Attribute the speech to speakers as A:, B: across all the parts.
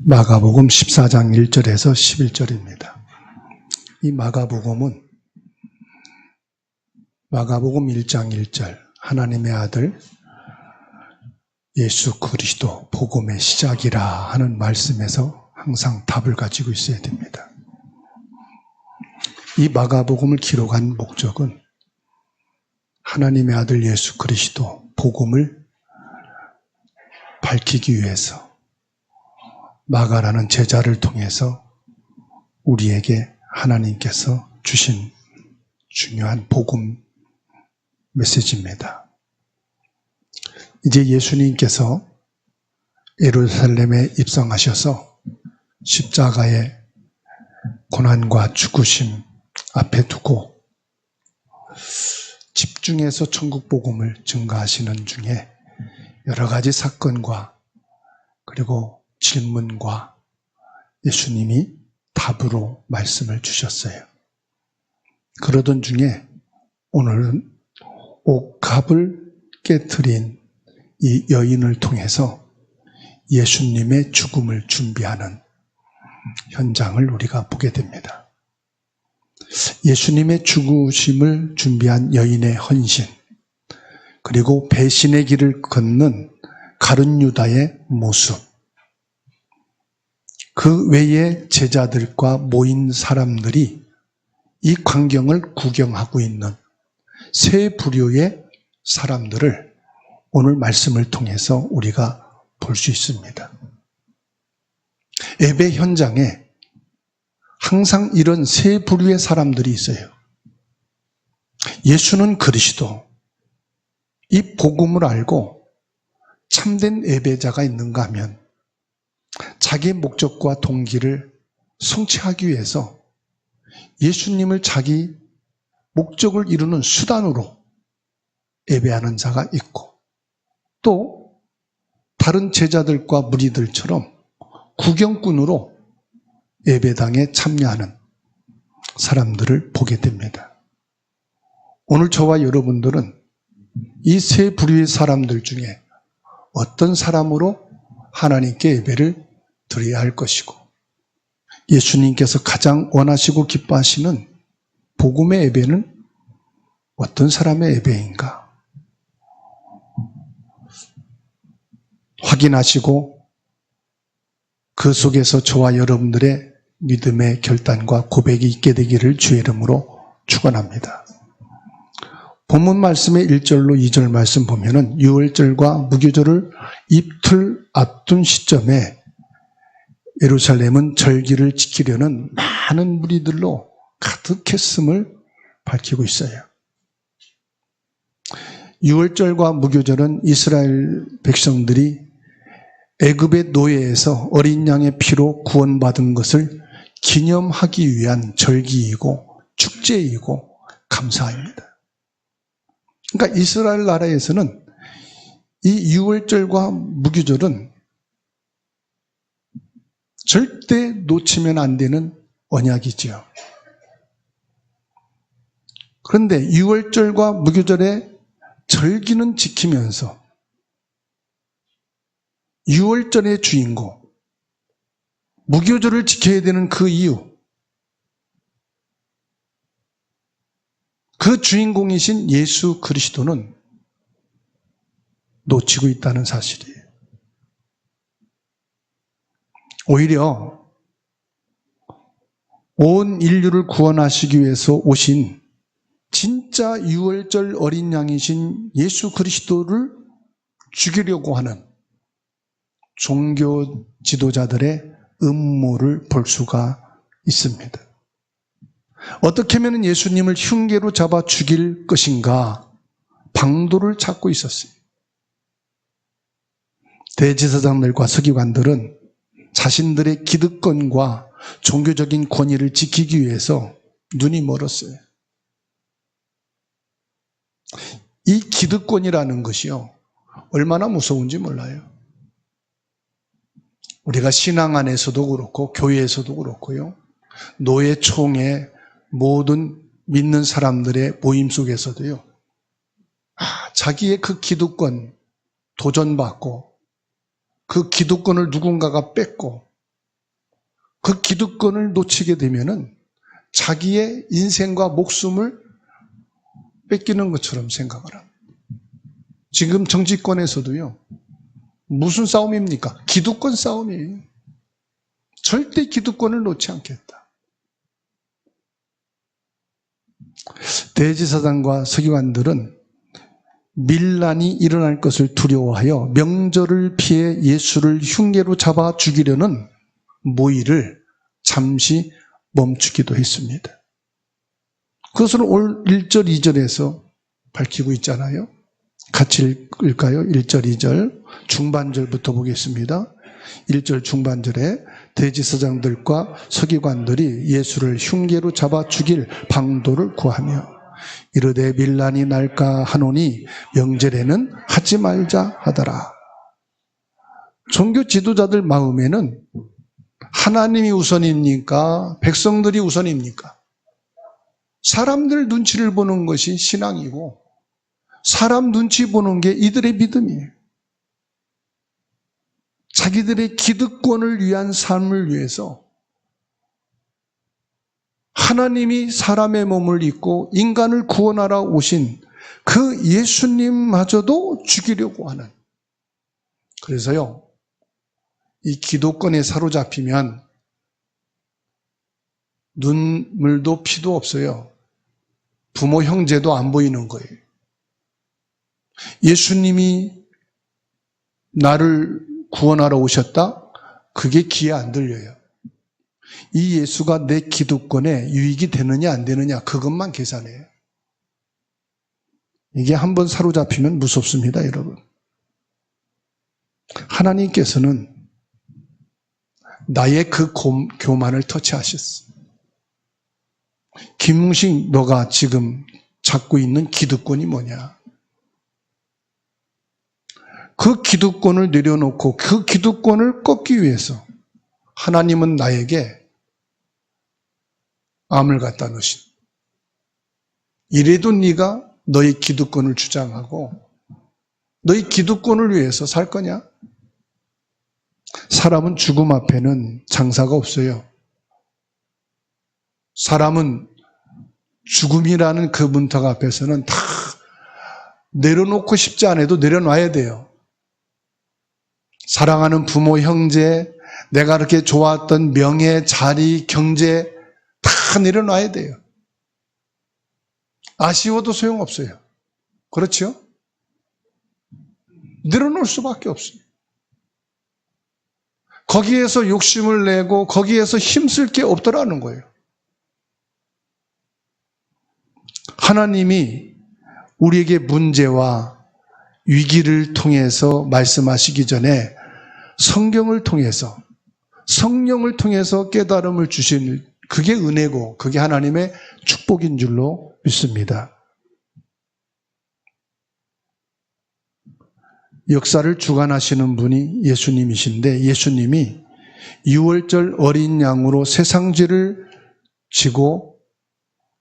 A: 마가복음 14장 1절에서 11절입니다. 이 마가복음은 마가복음 1장 1절 하나님의 아들 예수 그리스도 복음의 시작이라 하는 말씀에서 항상 답을 가지고 있어야 됩니다. 이 마가복음을 기록한 목적은 하나님의 아들 예수 그리스도 복음을 밝히기 위해서 마가라는 제자를 통해서 우리에게 하나님께서 주신 중요한 복음 메시지입니다. 이제 예수님께서 예루살렘에 입성하셔서 십자가의 고난과 죽으심 앞에 두고 집중해서 천국 복음을 증거하시는 중에 여러 가지 사건과 그리고 질문과 예수님이 답으로 말씀을 주셨어요. 그러던 중에 오늘은 옥합을 깨트린 이 여인을 통해서 예수님의 죽음을 준비하는 현장을 우리가 보게 됩니다. 예수님의 죽으심을 준비한 여인의 헌신, 그리고 배신의 길을 걷는 가룟 유다의 모습, 그 외에 제자들과 모인 사람들이 이 광경을 구경하고 있는 세 부류의 사람들을 오늘 말씀을 통해서 우리가 볼 수 있습니다. 예배 현장에 항상 이런 세 부류의 사람들이 있어요. 예수는 그리스도, 이 복음을 알고 참된 예배자가 있는가 하면 자기의 목적과 동기를 성취하기 위해서 예수님을 자기 목적을 이루는 수단으로 예배하는 자가 있고, 또 다른 제자들과 무리들처럼 구경꾼으로 예배당에 참여하는 사람들을 보게 됩니다. 오늘 저와 여러분들은 이 세 부류의 사람들 중에 어떤 사람으로 하나님께 예배를 드려야 할 것이고, 예수님께서 가장 원하시고 기뻐하시는 복음의 예배는 어떤 사람의 예배인가 확인하시고 그 속에서 저와 여러분들의 믿음의 결단과 고백이 있게 되기를 주의 이름으로 축원합니다. 본문 말씀의 1절로 2절 말씀 보면은 유월절과 무교절을 이틀 앞둔 시점에 예루살렘은 절기를 지키려는 많은 무리들로 가득했음을 밝히고 있어요. 유월절과 무교절은 이스라엘 백성들이 애굽의 노예에서 어린 양의 피로 구원받은 것을 기념하기 위한 절기이고 축제이고 감사입니다. 그러니까 이스라엘 나라에서는 이 유월절과 무교절은 절대 놓치면 안 되는 언약이지요. 그런데 유월절과 무교절의 절기는 지키면서 유월절의 주인공, 무교절을 지켜야 되는 그 이유, 그 주인공이신 예수 그리스도는 놓치고 있다는 사실이에요. 오히려 온 인류를 구원하시기 위해서 오신 진짜 유월절 어린 양이신 예수 그리스도를 죽이려고 하는 종교 지도자들의 음모를 볼 수가 있습니다. 어떻게 하면 예수님을 흉계로 잡아 죽일 것인가 방도를 찾고 있었어요. 대제사장들과 서기관들은 자신들의 기득권과 종교적인 권위를 지키기 위해서 눈이 멀었어요. 이 기득권이라는 것이요, 얼마나 무서운지 몰라요. 우리가 신앙 안에서도 그렇고 교회에서도 그렇고요, 노예총회 모든 믿는 사람들의 모임 속에서도요, 자기의 그 기득권 도전받고 그 기득권을 누군가가 뺏고 그 기득권을 놓치게 되면은 자기의 인생과 목숨을 뺏기는 것처럼 생각을 합니다. 지금 정치권에서도요, 무슨 싸움입니까? 기득권 싸움이에요. 절대 기득권을 놓지 않겠다. 대제사장과 서기관들은 밀란이 일어날 것을 두려워하여 명절을 피해 예수를 흉계로 잡아 죽이려는 모의를 잠시 멈추기도 했습니다. 그것을 올 1절, 2절에서 밝히고 있잖아요. 같이 읽을까요? 1절, 2절 중반절부터 보겠습니다. 1절 중반절에 대제사장들과 서기관들이 예수를 흉계로 잡아 죽일 방도를 구하며 이르되 밀란이 날까 하노니 명절에는 하지 말자 하더라. 종교 지도자들 마음에는 하나님이 우선입니까? 백성들이 우선입니까? 사람들 눈치를 보는 것이 신앙이고 사람 눈치 보는 게 이들의 믿음이에요. 자기들의 기득권을 위한 삶을 위해서 하나님이 사람의 몸을 입고 인간을 구원하러 오신 그 예수님마저도 죽이려고 하는. 그래서요, 이 기득권에 사로잡히면 눈물도 피도 없어요. 부모 형제도 안 보이는 거예요. 예수님이 나를 구원하러 오셨다? 그게 귀에 안 들려요. 이 예수가 내 기득권에 유익이 되느냐 안 되느냐 그것만 계산해요. 이게 한번 사로잡히면 무섭습니다, 여러분. 하나님께서는 나의 그 교만을 터치하셨어. 김웅식, 너가 지금 잡고 있는 기득권이 뭐냐? 그 기득권을 내려놓고 그 기득권을 꺾기 위해서 하나님은 나에게 암을 갖다 놓으신. 이래도 네가 너의 기득권을 주장하고 너의 기득권을 위해서 살 거냐? 사람은 죽음 앞에는 장사가 없어요. 사람은 죽음이라는 그 문턱 앞에서는 다 내려놓고 싶지 않아도 내려놔야 돼요. 사랑하는 부모, 형제, 내가 그렇게 좋았던 명예, 자리, 경제 다 내려놔야 돼요. 아쉬워도 소용없어요. 그렇죠? 내려놓을 수밖에 없어요. 거기에서 욕심을 내고 거기에서 힘쓸 게 없더라는 거예요. 하나님이 우리에게 문제와 위기를 통해서 말씀하시기 전에 성경을 통해서 성령을 통해서 깨달음을 주신 그게 은혜고 그게 하나님의 축복인 줄로 믿습니다. 역사를 주관하시는 분이 예수님이신데 예수님이 6월절 어린 양으로 세상 죄를 지고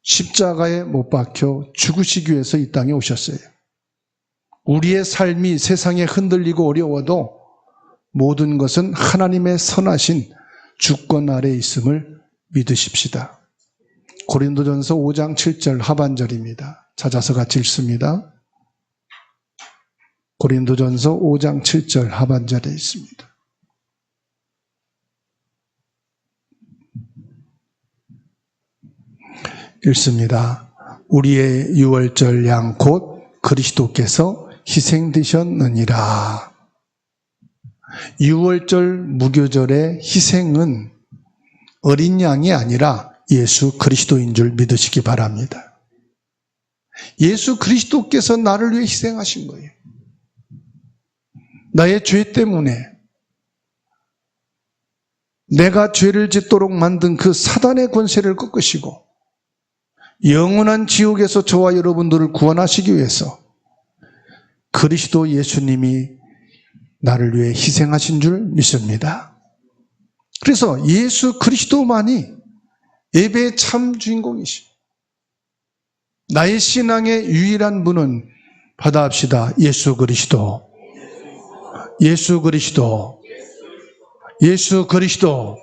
A: 십자가에 못 박혀 죽으시기 위해서 이 땅에 오셨어요. 우리의 삶이 세상에 흔들리고 어려워도 모든 것은 하나님의 선하신 주권 아래에 있음을 믿으십시다. 고린도전서 5장 7절 하반절입니다. 찾아서 같이 읽습니다. 고린도전서 5장 7절 하반절에 있습니다. 읽습니다. 우리의 유월절 양 곧 그리스도께서 희생되셨느니라. 유월절 무교절의 희생은 어린 양이 아니라 예수 그리스도인 줄 믿으시기 바랍니다. 예수 그리스도께서 나를 위해 희생하신 거예요. 나의 죄 때문에 내가 죄를 짓도록 만든 그 사단의 권세를 꺾으시고 영원한 지옥에서 저와 여러분들을 구원하시기 위해서 그리스도 예수님이 나를 위해 희생하신 줄 믿습니다. 그래서 예수 그리스도만이 예배의 참 주인공이시. 나의 신앙의 유일한 분은 받아합시다. 예수 그리스도. 예수 그리스도. 예수 그리스도.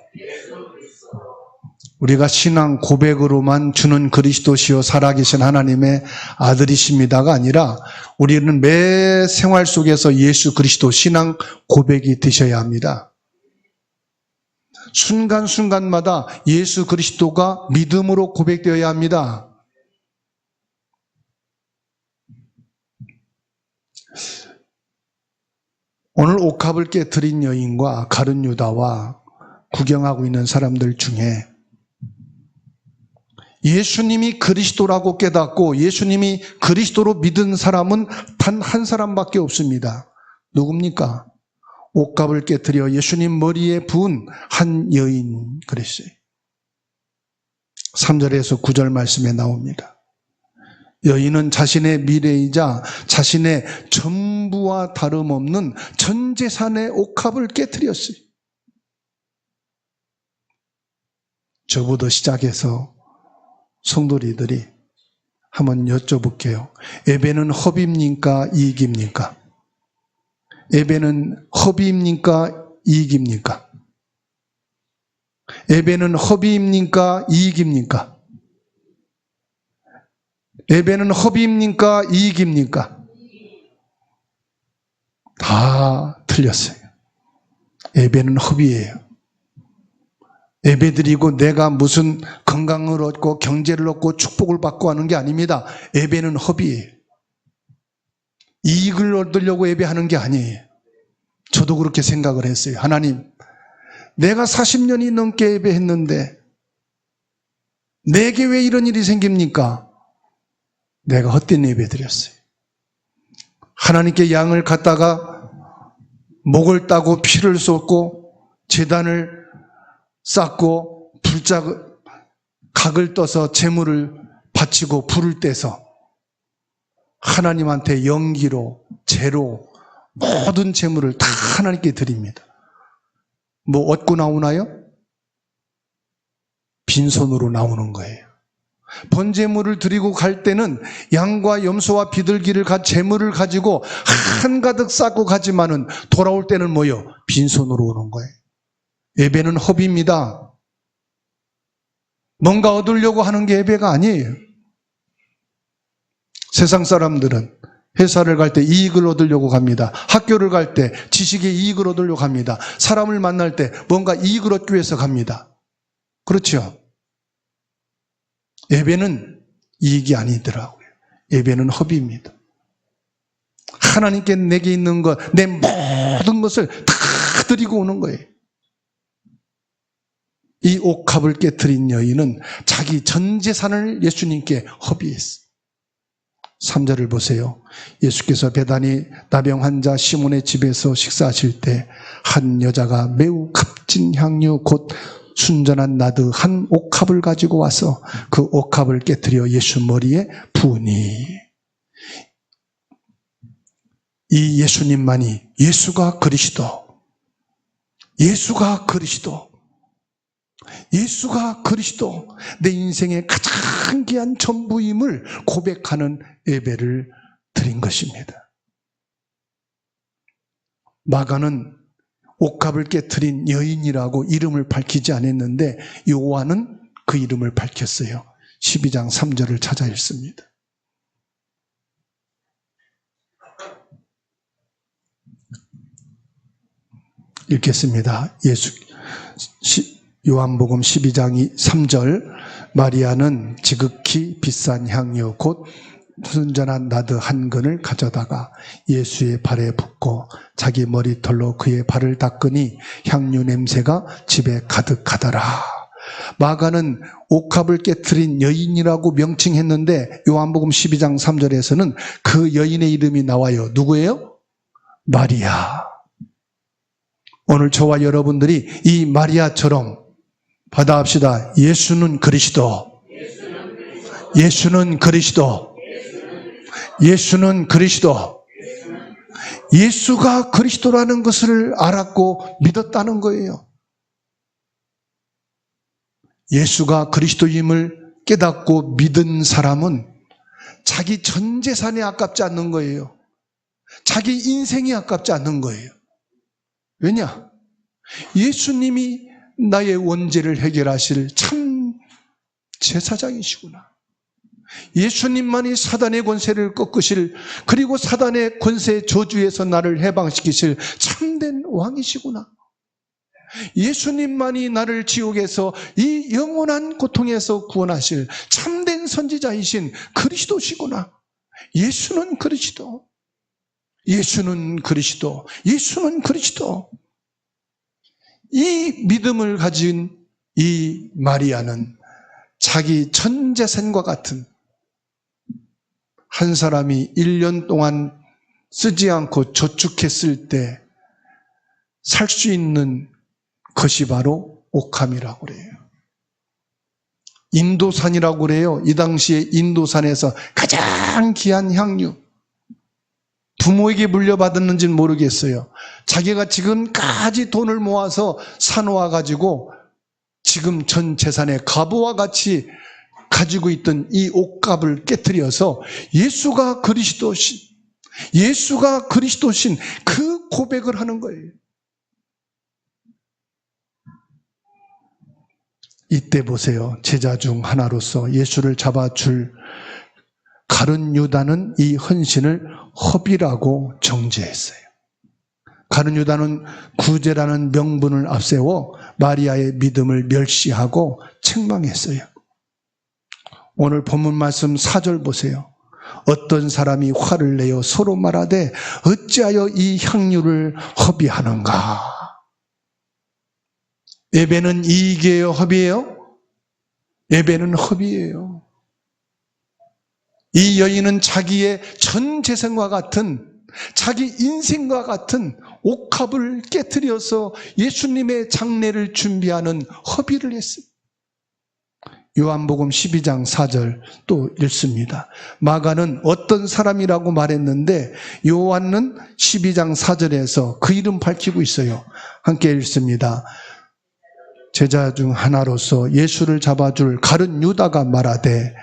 A: 우리가 신앙 고백으로만 주는 그리스도시요 살아계신 하나님의 아들이십니다가 아니라 우리는 매 생활 속에서 예수 그리스도 신앙 고백이 되셔야 합니다. 순간순간마다 예수 그리스도가 믿음으로 고백되어야 합니다. 오늘 옥합을 깨뜨린 여인과 가룟 유다와 구경하고 있는 사람들 중에 예수님이 그리스도라고 깨닫고 예수님이 그리스도로 믿은 사람은 단 한 사람밖에 없습니다. 누굽니까? 옥합을 깨뜨려 예수님 머리에 부은 한 여인 그랬어요. 3절에서 9절 말씀에 나옵니다. 여인은 자신의 미래이자 자신의 전부와 다름없는 전 재산의 옥합을 깨뜨렸어요. 저부터 시작해서 성도리들이 한번 여쭤볼게요. 예배는 허비입니까? 이익입니까? 예배는 허비입니까? 이익입니까? 예배는 허비입니까? 이익입니까? 예배는 허비입니까? 이익입니까? 다 틀렸어요. 예배는 허비예요. 예배드리고 내가 무슨 건강을 얻고 경제를 얻고 축복을 받고 하는 게 아닙니다. 예배는 허비예요. 이익을 얻으려고 예배하는 게 아니에요. 저도 그렇게 생각을 했어요. 하나님, 내가 40년이 넘게 예배했는데 내게 왜 이런 일이 생깁니까? 내가 헛된 예배 드렸어요. 하나님께 양을 갖다가 목을 따고 피를 쏟고 제단을 쌓고 각을 떠서 제물을 바치고 불을 떼서 하나님한테 연기로 재로 모든 제물을 다 하나님께 드립니다. 뭐 얻고 나오나요? 빈손으로 나오는 거예요. 번제물을 드리고 갈 때는 양과 염소와 비둘기를 제물을 가지고 한가득 쌓고 가지만은 돌아올 때는 뭐요? 빈손으로 오는 거예요. 예배는 허비입니다. 뭔가 얻으려고 하는 게 예배가 아니에요. 세상 사람들은 회사를 갈 때 이익을 얻으려고 갑니다. 학교를 갈 때 지식의 이익을 얻으려고 갑니다. 사람을 만날 때 뭔가 이익을 얻기 위해서 갑니다. 그렇죠? 예배는 이익이 아니더라고요. 예배는 허비입니다. 하나님께 내게 있는 것, 내 모든 것을 다 드리고 오는 거예요. 이 옥합을 깨뜨린 여인은 자기 전 재산을 예수님께 허비했어요. 3절을 보세요. 예수께서 베다니 나병 환자 시몬의 집에서 식사하실 때 한 여자가 매우 값진 향유 곧 순전한 나드 한 옥합을 가지고 와서 그 옥합을 깨뜨려 예수 머리에 부으니, 이 예수님만이 예수가 그리스도, 예수가 그리스도, 예수가 그리스도, 내 인생의 가장 귀한 전부임을 고백하는 예배를 드린 것입니다. 마가는 옥합을 깨뜨린 여인이라고 이름을 밝히지 않았는데 요한은 그 이름을 밝혔어요. 12장 3절을 찾아 읽습니다. 읽겠습니다. 요한복음 12장 3절, 마리아는 지극히 비싼 향유 곧 순전한 나드 한 근을 가져다가 예수의 발에 붓고 자기 머리털로 그의 발을 닦으니 향유 냄새가 집에 가득하더라. 마가는 옥합을 깨뜨린 여인이라고 명칭했는데 요한복음 12장 3절에서는 그 여인의 이름이 나와요. 누구예요? 마리아. 오늘 저와 여러분들이 이 마리아처럼 받아합시다. 예수는 그리스도, 예수는 그리스도, 예수는 그리스도, 예수가 그리스도라는 것을 알았고 믿었다는 거예요. 예수가 그리스도임을 깨닫고 믿은 사람은 자기 전 재산이 아깝지 않는 거예요. 자기 인생이 아깝지 않는 거예요. 왜냐? 예수님이 나의 원죄를 해결하실 참 제사장이시구나. 예수님만이 사단의 권세를 꺾으실, 그리고 사단의 권세 저주에서 나를 해방시키실 참된 왕이시구나. 예수님만이 나를 지옥에서 이 영원한 고통에서 구원하실 참된 선지자이신 그리스도시구나. 예수는 그리스도, 예수는 그리스도, 예수는 그리스도. 이 믿음을 가진 이 마리아는 자기 전 재산과 같은, 한 사람이 1년 동안 쓰지 않고 저축했을 때 살 수 있는 것이 바로 옥함이라고 그래요. 인도산이라고 그래요. 이 당시에 인도산에서 가장 귀한 향유. 부모에게 물려받았는지는 모르겠어요. 자기가 지금까지 돈을 모아서 사놓아가지고 지금 전 재산의 가부와 같이 가지고 있던 이 옥갑을 깨트려서 예수가 그리스도신, 예수가 그리스도신 그 고백을 하는 거예요. 이때 보세요. 제자 중 하나로서 예수를 잡아줄 가룟 유다는 이 헌신을 허비라고 정죄했어요. 가룟 유다는 구제라는 명분을 앞세워 마리아의 믿음을 멸시하고 책망했어요. 오늘 본문 말씀 4절 보세요. 어떤 사람이 화를 내어 서로 말하되 어찌하여 이 향유를 허비하는가? 예배는 이익이에요, 허비예요? 예배는 허비예요. 이 여인은 자기의 전 재산과 같은, 자기 인생과 같은 옥합을 깨트려서 예수님의 장례를 준비하는 허비를 했어요. 요한복음 12장 4절 또 읽습니다. 마가는 어떤 사람이라고 말했는데 요한은 12장 4절에서 그 이름 밝히고 있어요. 함께 읽습니다. 제자 중 하나로서 예수를 잡아줄 가룟 유다가 말하되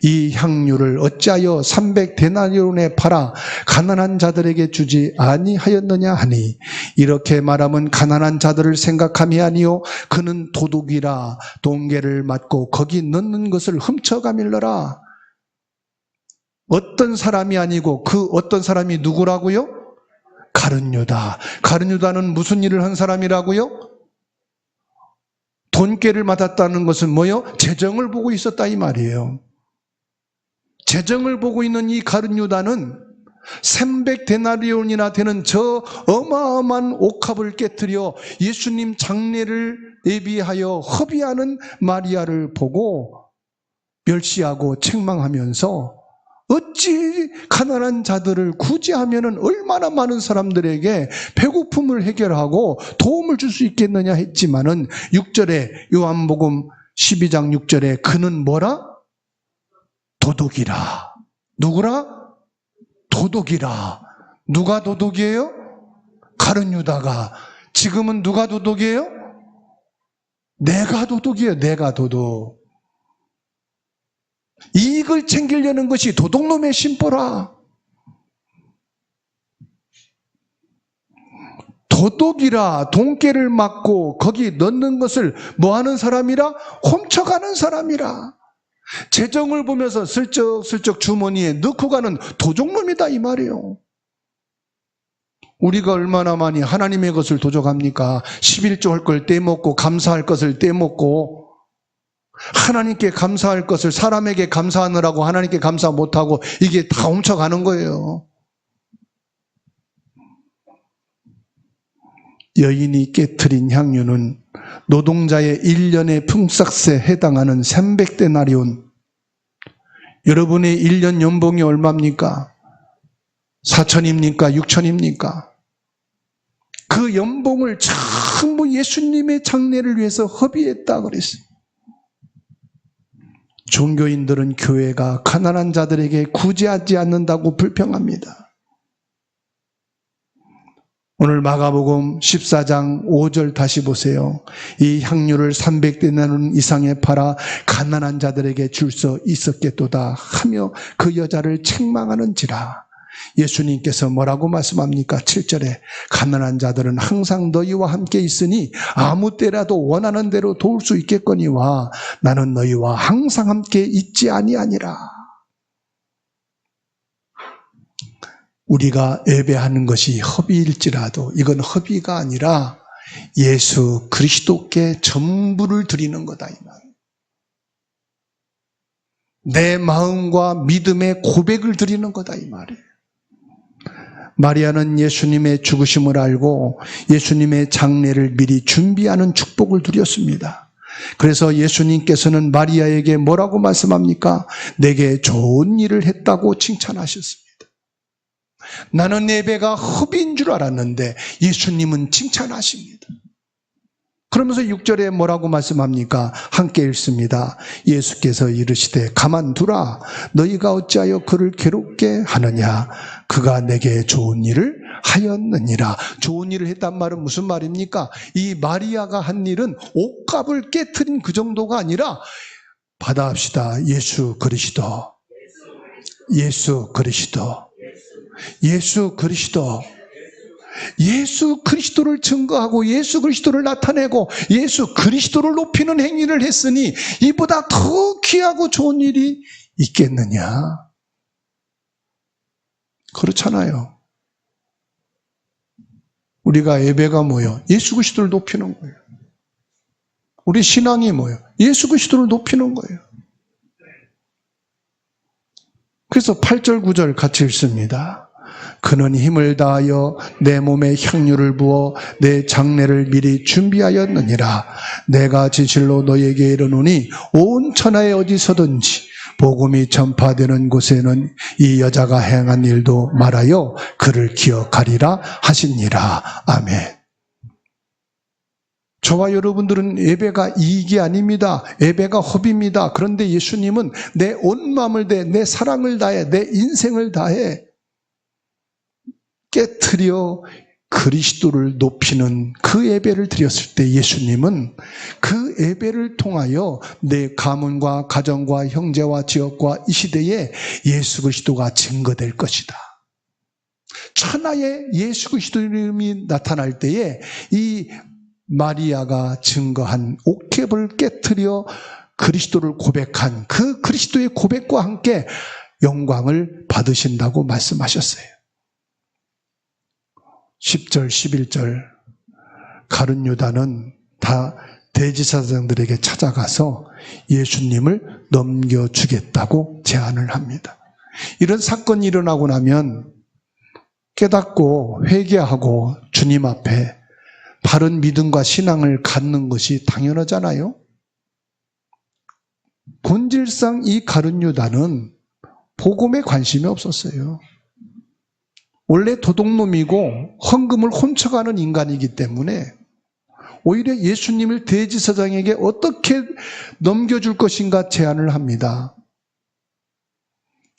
A: 이 향유를 어찌하여 300데나리온에 팔아 가난한 자들에게 주지 아니하였느냐 하니, 이렇게 말하면 가난한 자들을 생각함이 아니요 그는 도둑이라 동계를 맞고 거기 넣는 것을 훔쳐가밀러라. 어떤 사람이 아니고 그 어떤 사람이 누구라고요? 가룟 유다. 가룟 유다는 무슨 일을 한 사람이라고요? 돈꾀를 맡았다는 것은 뭐요? 재정을 보고 있었다 이 말이에요. 재정을 보고 있는 이 가룟 유다는 300데나리온이나 되는 저 어마어마한 옥합을 깨트려 예수님 장례를 예비하여 허비하는 마리아를 보고 멸시하고 책망하면서 어찌 가난한 자들을 구제하면 얼마나 많은 사람들에게 배고픔을 해결하고 도움을 줄 수 있겠느냐 했지만은 6절에 요한복음 12장 6절에 그는 뭐라? 도둑이라. 누구라? 도둑이라. 누가 도둑이에요? 가룟 유다가. 지금은 누가 도둑이에요? 내가 도둑이에요. 내가 도둑. 이익을 챙기려는 것이 도둑놈의 심보라. 도둑이라 돈깨를 맞고 거기 넣는 것을 뭐하는 사람이라? 훔쳐가는 사람이라. 재정을 보면서 슬쩍슬쩍 주머니에 넣고 가는 도둑놈이다 이 말이에요. 우리가 얼마나 많이 하나님의 것을 도적합니까? 11조 할 걸 떼먹고 감사할 것을 떼먹고, 하나님께 감사할 것을 사람에게 감사하느라고 하나님께 감사 못하고 이게 다 훔쳐가는 거예요. 여인이 깨트린 향유는 노동자의 1년의 품삯에 해당하는 300데나리온. 여러분의 1년 연봉이 얼마입니까? 4천입니까? 6천입니까? 그 연봉을 전부 예수님의 장례를 위해서 허비했다 그랬어요. 종교인들은 교회가 가난한 자들에게 구제하지 않는다고 불평합니다. 오늘 마가복음 14장 5절 다시 보세요. 이 향유를 300데나리온 이상에 팔아 가난한 자들에게 줄 수 있었겠도다 하며 그 여자를 책망하는지라. 예수님께서 뭐라고 말씀합니까? 7절에 가난한 자들은 항상 너희와 함께 있으니 아무 때라도 원하는 대로 도울 수 있겠거니와 나는 너희와 항상 함께 있지 아니하니라. 우리가 예배하는 것이 허비일지라도 이건 허비가 아니라 예수 그리스도께 전부를 드리는 거다 이 말이에요. 내 마음과 믿음의 고백을 드리는 거다 이 말이에요. 마리아는 예수님의 죽으심을 알고 예수님의 장례를 미리 준비하는 축복을 누렸습니다. 그래서 예수님께서는 마리아에게 뭐라고 말씀합니까? 내게 좋은 일을 했다고 칭찬하셨습니다. 나는 예배가 허비인 줄 알았는데 예수님은 칭찬하십니다. 그러면서 6절에 뭐라고 말씀합니까? 함께 읽습니다. 예수께서 이르시되 가만두라. 너희가 어찌하여 그를 괴롭게 하느냐? 그가 내게 좋은 일을 하였느니라. 좋은 일을 했단 말은 무슨 말입니까? 이 마리아가 한 일은 옷값을 깨트린 그 정도가 아니라 받아합시다. 예수 그리스도, 예수 그리스도, 예수 그리스도, 예수 그리스도를 증거하고 예수 그리스도를 나타내고 예수 그리스도를 높이는 행위를 했으니 이보다 더 귀하고 좋은 일이 있겠느냐? 그렇잖아요. 우리가 예배가 뭐예요? 예수 그리스도를 높이는 거예요. 우리 신앙이 뭐예요? 예수 그리스도를 높이는 거예요. 그래서 8절 9절 같이 읽습니다. 그는 힘을 다하여 내 몸에 향유를 부어 내 장례를 미리 준비하였느니라. 내가 진실로 너에게 이르노니 온 천하에 어디서든지 복음이 전파되는 곳에는 이 여자가 행한 일도 말하여 그를 기억하리라 하시니라. 아멘. 저와 여러분들은 예배가 이익이 아닙니다. 예배가 허비입니다. 그런데 예수님은 내 온 마음을 다해, 내 사랑을 다해, 내 인생을 다해 깨트려 그리스도를 높이는 그 예배를 드렸을 때 예수님은 그 예배를 통하여 내 가문과 가정과 형제와 지역과 이 시대에 예수 그리스도가 증거될 것이다. 천하에 예수 그리스도 이름이 나타날 때에 이 마리아가 증거한 옥헵을 깨트려 그리스도를 고백한 그 그리스도의 고백과 함께 영광을 받으신다고 말씀하셨어요. 10절, 11절 가룟 유다는 다 대제사장들에게 찾아가서 예수님을 넘겨주겠다고 제안을 합니다. 이런 사건이 일어나고 나면 깨닫고 회개하고 주님 앞에 바른 믿음과 신앙을 갖는 것이 당연하잖아요. 본질상 이 가룟 유다는 복음에 관심이 없었어요. 원래 도둑놈이고 헌금을 훔쳐가는 인간이기 때문에 오히려 예수님을 대제사장에게 어떻게 넘겨줄 것인가 제안을 합니다.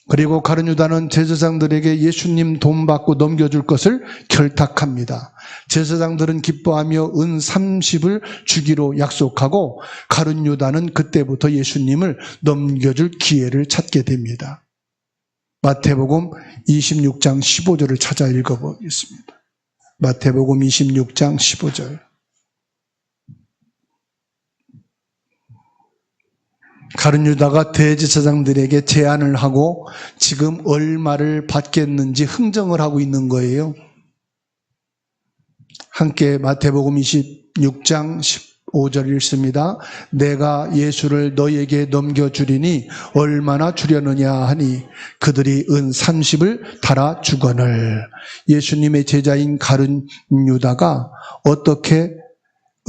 A: 그리고 가룟 유다는 제사장들에게 예수님 돈 받고 넘겨줄 것을 결탁합니다. 제사장들은 기뻐하며 은 30을 주기로 약속하고 가룟 유다는 그때부터 예수님을 넘겨줄 기회를 찾게 됩니다. 마태복음 26장 15절을 찾아 읽어보겠습니다. 마태복음 26장 15절. 가룟 유다가 대제사장들에게 제안을 하고 지금 얼마를 받겠는지 흥정을 하고 있는 거예요. 함께 마태복음 26장 15절 읽습니다. 내가 예수를 너희에게 넘겨주리니 얼마나 주려느냐 하니 그들이 은 30을 달아 주거늘. 예수님의 제자인 가룟 유다가 어떻게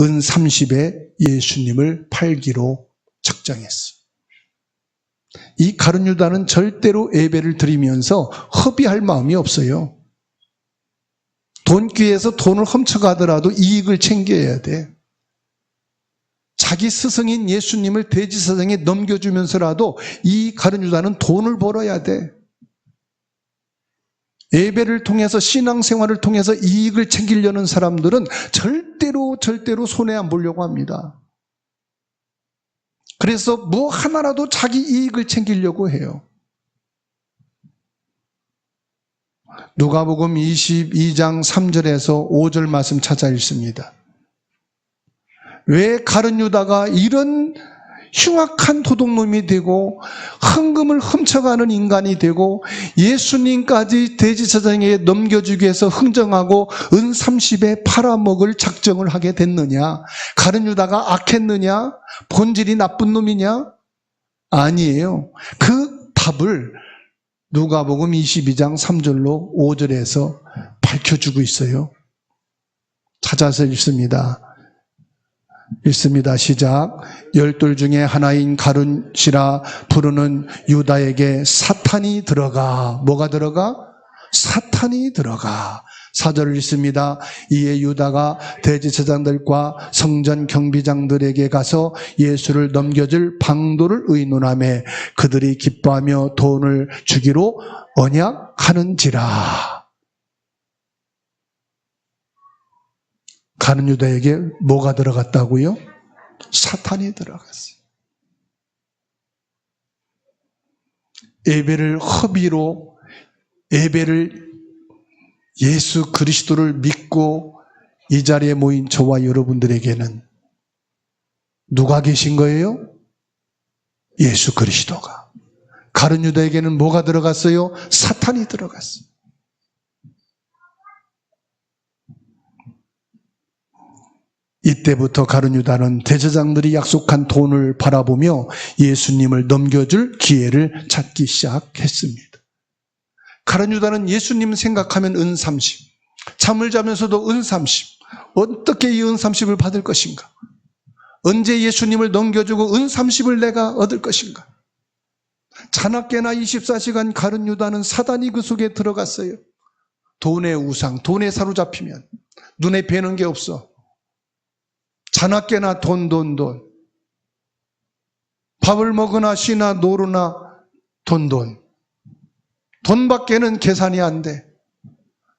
A: 은 30에 예수님을 팔기로 작정했어. 이 가룟 유다는 절대로 예배를 드리면서 허비할 마음이 없어요. 돈귀에서 돈을 훔쳐가더라도 이익을 챙겨야 돼. 자기 스승인 예수님을 대제사장에 넘겨주면서라도 이 가룟 유다는 돈을 벌어야 돼. 예배를 통해서 신앙생활을 통해서 이익을 챙기려는 사람들은 절대로 손해 안 보려고 합니다. 그래서 뭐 하나라도 자기 이익을 챙기려고 해요. 누가복음 22장 3절에서 5절 말씀 찾아 읽습니다. 왜 가룟 유다가 이런 흉악한 도둑놈이 되고 헌금을 훔쳐가는 인간이 되고 예수님까지 대제사장에게 넘겨주기 위해서 흥정하고 은 30에 팔아먹을 작정을 하게 됐느냐? 가룟 유다가 악했느냐? 본질이 나쁜 놈이냐? 아니에요. 그 답을 누가복음 22장 3절로 5절에서 밝혀주고 있어요. 찾아서 읽습니다. 시작. 12 중에 하나인 가룟이라 부르는 유다에게 사탄이 들어가. 뭐가 들어가? 사탄이 들어가. 4절을 읽습니다. 이에 유다가 대제사장들과 성전 경비장들에게 가서 예수를 넘겨줄 방도를 의논하며 그들이 기뻐하며 돈을 주기로 언약하는지라. 가룟 유다에게 뭐가 들어갔다고요? 사탄이 들어갔어요. 예배를 허비로 예수 그리스도를 믿고 이 자리에 모인 저와 여러분들에게는 누가 계신 거예요? 예수 그리스도가. 가룟 유다에게는 뭐가 들어갔어요? 사탄이 들어갔어요. 이때부터 가룟 유다는 대제사장들이 약속한 돈을 바라보며 예수님을 넘겨줄 기회를 찾기 시작했습니다. 가룟 유다는 예수님 생각하면 은 30, 잠을 자면서도 은 30, 어떻게 이 은 30을 받을 것인가? 언제 예수님을 넘겨주고 은 30을 내가 얻을 것인가? 자나깨나 24시간 가룟 유다는 사단이 그 속에 들어갔어요. 돈의 우상, 돈에 사로잡히면 눈에 뵈는 게 없어. 자나깨나 돈. 밥을 먹으나 쉬나 노르나 돈. 돈밖에는 계산이 안 돼.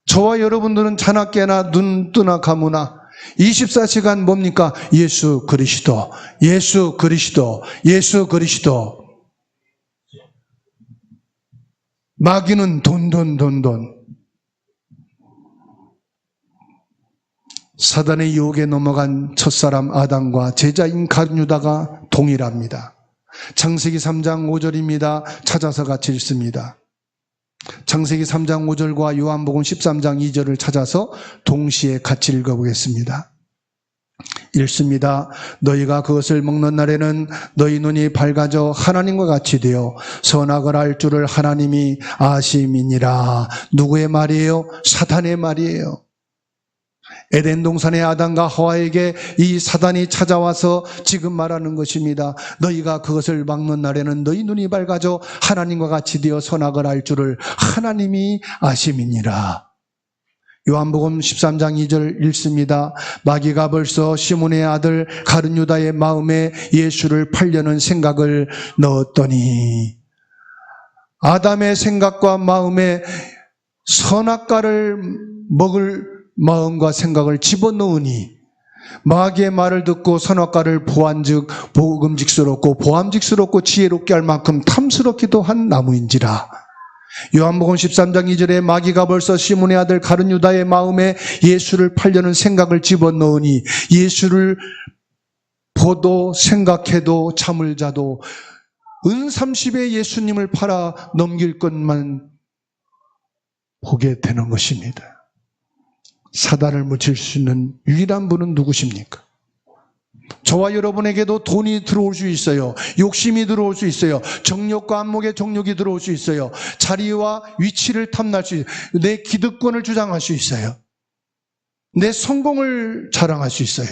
A: 저와 여러분들은 자나깨나 눈 뜨나 감으나 24시간 뭡니까? 예수 그리스도. 마귀는 돈. 사단의 유혹에 넘어간 첫사람 아담과 제자인 가룟 유다가 동일합니다. 창세기 3장 5절입니다. 찾아서 같이 읽습니다. 창세기 3장 5절과 요한복음 13장 2절을 찾아서 동시에 같이 읽어보겠습니다. 읽습니다. 너희가 그것을 먹는 날에는 너희 눈이 밝아져 하나님과 같이 되어 선악을 알 줄을 하나님이 아심이니라. 누구의 말이에요? 사탄의 말이에요. 에덴 동산의 아담과 하와에게 이 사단이 찾아와서 지금 말하는 것입니다. 너희가 그것을 먹는 날에는 너희 눈이 밝아져 하나님과 같이 되어 선악을 알 줄을 하나님이 아심이니라. 요한복음 13장 2절 읽습니다. 마귀가 벌써 시몬의 아들 가룟 유다의 마음에 예수를 팔려는 생각을 넣었더니 아담의 생각과 마음에 선악과를 먹을 마음과 생각을 집어넣으니 마귀의 말을 듣고 선악과를 보안즉 먹음직스럽고 보암직스럽고 지혜롭게 할 만큼 탐스럽기도 한 나무인지라. 요한복음 13장 2절에 마귀가 벌써 시몬의 아들 가룟 유다의 마음에 예수를 팔려는 생각을 집어넣으니 예수를 보도 생각해도 잠을 자도 은 30에 예수님을 팔아 넘길 것만 보게 되는 것입니다. 사단을 묻힐 수 있는 유일한 분은 누구십니까? 저와 여러분에게도 돈이 들어올 수 있어요. 욕심이 들어올 수 있어요. 정욕과 안목의 정욕이 들어올 수 있어요. 자리와 위치를 탐날 수 있어요. 내 기득권을 주장할 수 있어요. 내 성공을 자랑할 수 있어요.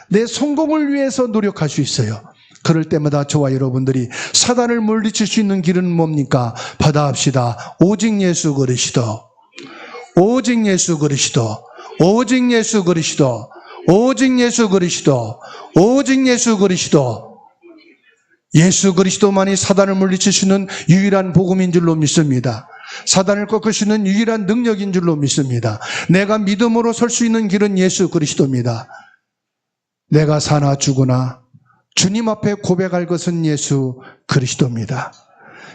A: 내 성공을 위해서 노력할 수 있어요. 그럴 때마다 저와 여러분들이 사단을 물리칠 수 있는 길은 뭡니까? 받아합시다. 오직 예수 그리스도. 오직 예수 그리스도, 오직 예수 그리스도, 오직 예수 그리스도, 오직 예수 그리스도. 예수 그리스도만이 사단을 물리칠 수 있는 유일한 복음인 줄로 믿습니다. 사단을 꺾을 수 있는 유일한 능력인 줄로 믿습니다. 내가 믿음으로 설 수 있는 길은 예수 그리스도입니다. 내가 사나 죽으나 주님 앞에 고백할 것은 예수 그리스도입니다.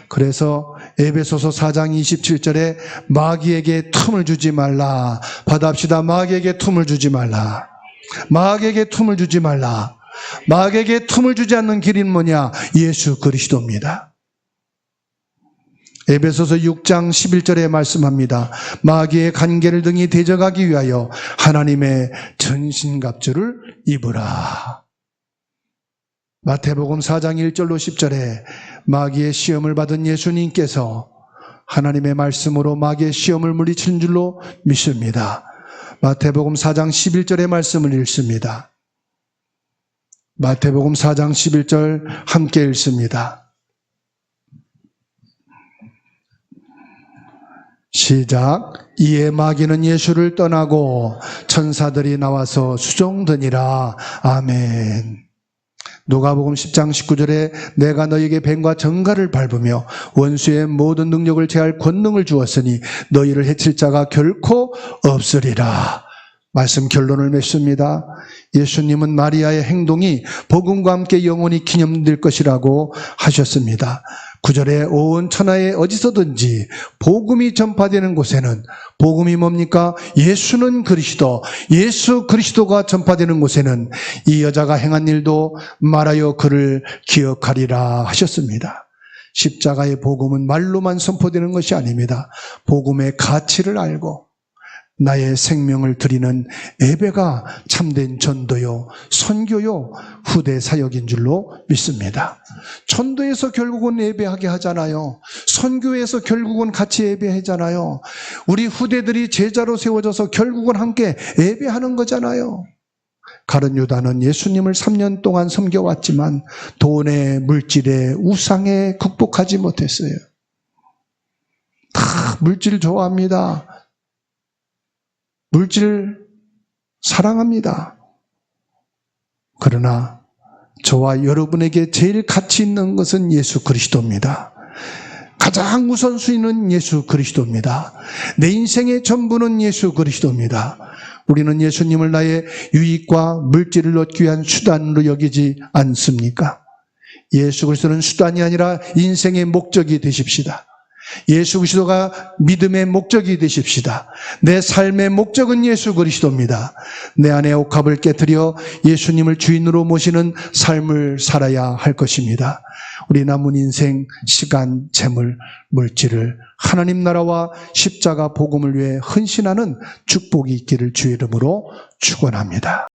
A: 그래서 에베소서 4장 27절에 마귀에게 틈을 주지 말라. 받아합시다. 마귀에게 틈을 주지 말라. 마귀에게 틈을 주지 말라. 마귀에게 틈을 주지 않는 길은 뭐냐? 예수 그리스도입니다. 에베소서 6장 11절에 말씀합니다. 마귀의 간계를 등이 대적하기 위하여 하나님의 전신갑주를 입으라. 마태복음 4장 1절로 10절에 마귀의 시험을 받은 예수님께서 하나님의 말씀으로 마귀의 시험을 물리친 줄로 믿습니다. 마태복음 4장 11절의 말씀을 읽습니다. 마태복음 4장 11절 함께 읽습니다. 시작. 이에 마귀는 예수를 떠나고 천사들이 나와서 수종드니라. 아멘. 누가복음 10장 19절에 내가 너희에게 뱀과 정갈을 밟으며 원수의 모든 능력을 제할 권능을 주었으니 너희를 해칠 자가 결코 없으리라. 말씀 결론을 맺습니다. 예수님은 마리아의 행동이 복음과 함께 영원히 기념될 것이라고 하셨습니다. 9절에 온 천하에 어디서든지 복음이 전파되는 곳에는 복음이 뭡니까? 예수는 그리스도, 예수 그리스도가 전파되는 곳에는 이 여자가 행한 일도 말하여 그를 기억하리라 하셨습니다. 십자가의 복음은 말로만 선포되는 것이 아닙니다. 복음의 가치를 알고 나의 생명을 드리는 예배가 참된 전도요, 선교요, 후대 사역인 줄로 믿습니다. 전도에서 결국은 예배하게 하잖아요. 선교에서 결국은 같이 예배하잖아요. 우리 후대들이 제자로 세워져서 결국은 함께 예배하는 거잖아요. 가룟 유다는 예수님을 3년 동안 섬겨왔지만 돈에, 물질에, 우상에 극복하지 못했어요. 다 물질 좋아합니다. 물질 사랑합니다. 그러나 저와 여러분에게 제일 가치 있는 것은 예수 그리스도입니다. 가장 우선순위는 예수 그리스도입니다. 내 인생의 전부는 예수 그리스도입니다. 우리는 예수님을 나의 유익과 물질을 얻기 위한 수단으로 여기지 않습니까? 예수 그리스도는 수단이 아니라 인생의 목적이 되십시다. 예수 그리스도가 믿음의 목적이 되십시다. 내 삶의 목적은 예수 그리스도입니다. 내 안에 옥합을 깨뜨려 예수님을 주인으로 모시는 삶을 살아야 할 것입니다. 우리 남은 인생, 시간, 재물, 물질을 하나님 나라와 십자가 복음을 위해 헌신하는 축복이 있기를 주의 이름으로 축원합니다.